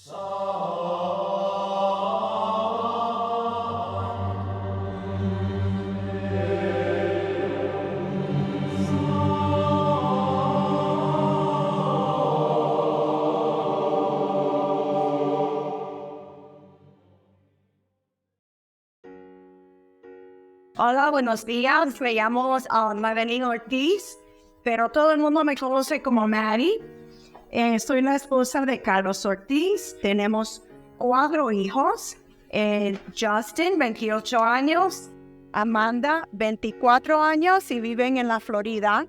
Hola, buenos días. Me llamo Madeline Ortiz, pero todo el mundo me conoce como Maddie. Soy la esposa de Carlos Ortiz. Tenemos 4 hijos. Justin, 28 años. Amanda, 24 años y viven en la Florida.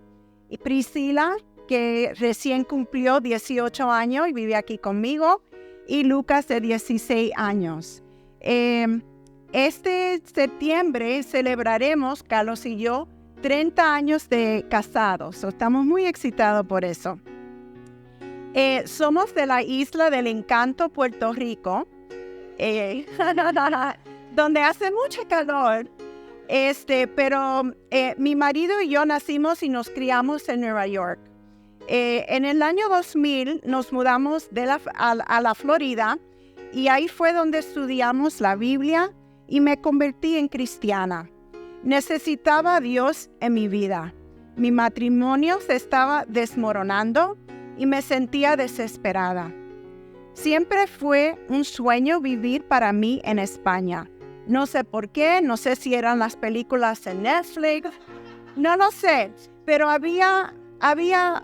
Y Priscila, que recién cumplió 18 años y vive aquí conmigo. Y Lucas, de 16 años. Este septiembre celebraremos, Carlos y yo, 30 años de casados. Estamos muy excitados por eso. Somos de la Isla del Encanto, Puerto Rico, donde hace mucho calor. Pero mi marido y yo nacimos y nos criamos en Nueva York. En el año 2000 nos mudamos a la Florida y ahí fue donde estudiamos la Biblia y me convertí en cristiana. Necesitaba a Dios en mi vida. Mi matrimonio se estaba desmoronando y me sentía desesperada. Siempre fue un sueño vivir para mí en España. No sé por qué, no sé si eran las películas en Netflix, no lo sé, pero había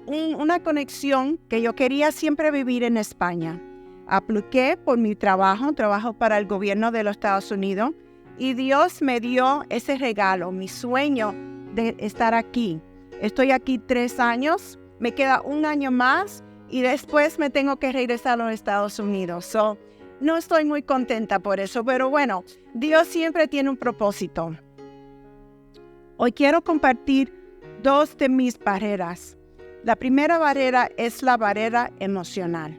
una conexión que yo quería siempre vivir en España. Apliqué por mi trabajo para el gobierno de los Estados Unidos y Dios me dio ese regalo, mi sueño de estar aquí. Estoy aquí 3 años, me queda 1 año más y después me tengo que regresar a los Estados Unidos. No estoy muy contenta por eso, pero bueno, Dios siempre tiene un propósito. Hoy quiero compartir 2 de mis barreras. La primera barrera es la barrera emocional.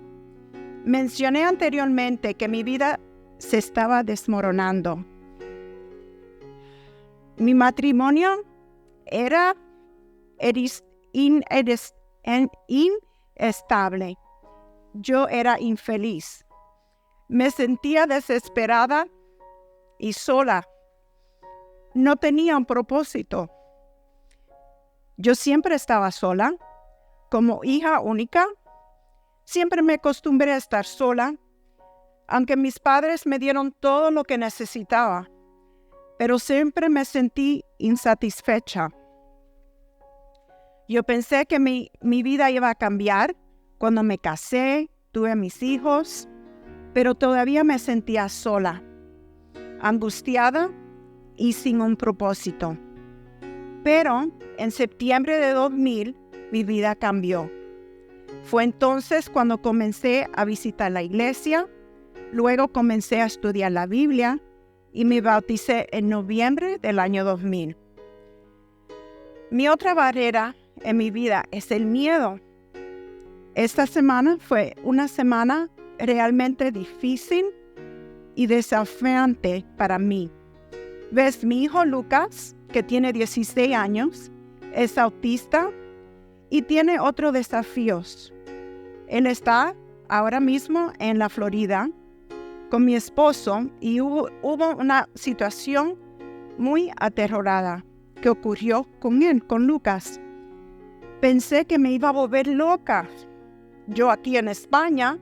Mencioné anteriormente que mi vida se estaba desmoronando. Mi matrimonio era inestable. Yo era infeliz. Me sentía desesperada y sola. No tenía un propósito. Yo siempre estaba sola. Como hija única, siempre me acostumbré a estar sola, aunque mis padres me dieron todo lo que necesitaba, pero siempre me sentí insatisfecha. Yo pensé que mi vida iba a cambiar cuando me casé, tuve mis hijos, pero todavía me sentía sola, angustiada y sin un propósito. Pero en septiembre de 2000, mi vida cambió. Fue entonces cuando comencé a visitar la iglesia, luego comencé a estudiar la Biblia y me bauticé en noviembre del año 2000. Mi otra barrera en mi vida es el miedo. Esta semana fue una semana realmente difícil y desafiante para mí. ¿Ves? Mi hijo Lucas, que tiene 16 años, es autista y tiene otros desafíos. Él está ahora mismo en la Florida con mi esposo y hubo una situación muy aterradora que ocurrió con él, con Lucas. Pensé que me iba a volver loca. Yo aquí en España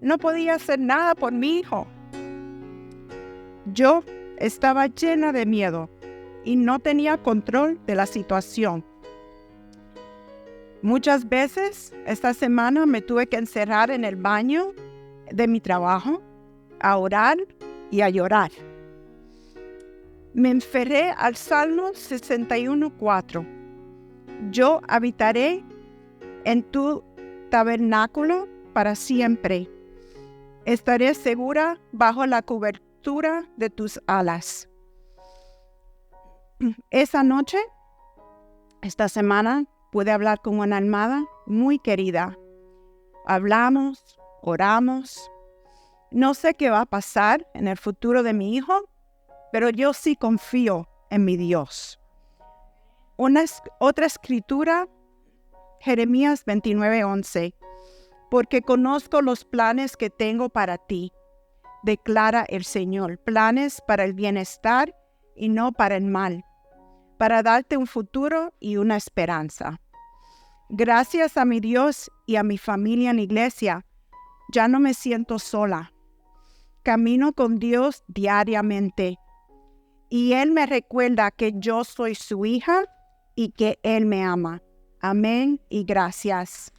no podía hacer nada por mi hijo. Yo estaba llena de miedo y no tenía control de la situación. Muchas veces esta semana me tuve que encerrar en el baño de mi trabajo, a orar y a llorar. Me enferré al Salmo 61:4. Yo habitaré en tu tabernáculo para siempre. Estaré segura bajo la cobertura de tus alas. Esta semana, pude hablar con una almada muy querida. Hablamos, oramos. No sé qué va a pasar en el futuro de mi hijo, pero yo sí confío en mi Dios. Otra escritura, Jeremías 29:11. porque conozco los planes que tengo para ti, declara el Señor, planes para el bienestar y no para el mal, para darte un futuro y una esperanza. Gracias a mi Dios y a mi familia en la iglesia, ya no me siento sola. Camino con Dios diariamente y Él me recuerda que yo soy su hija y que Él me ama. Amén y gracias.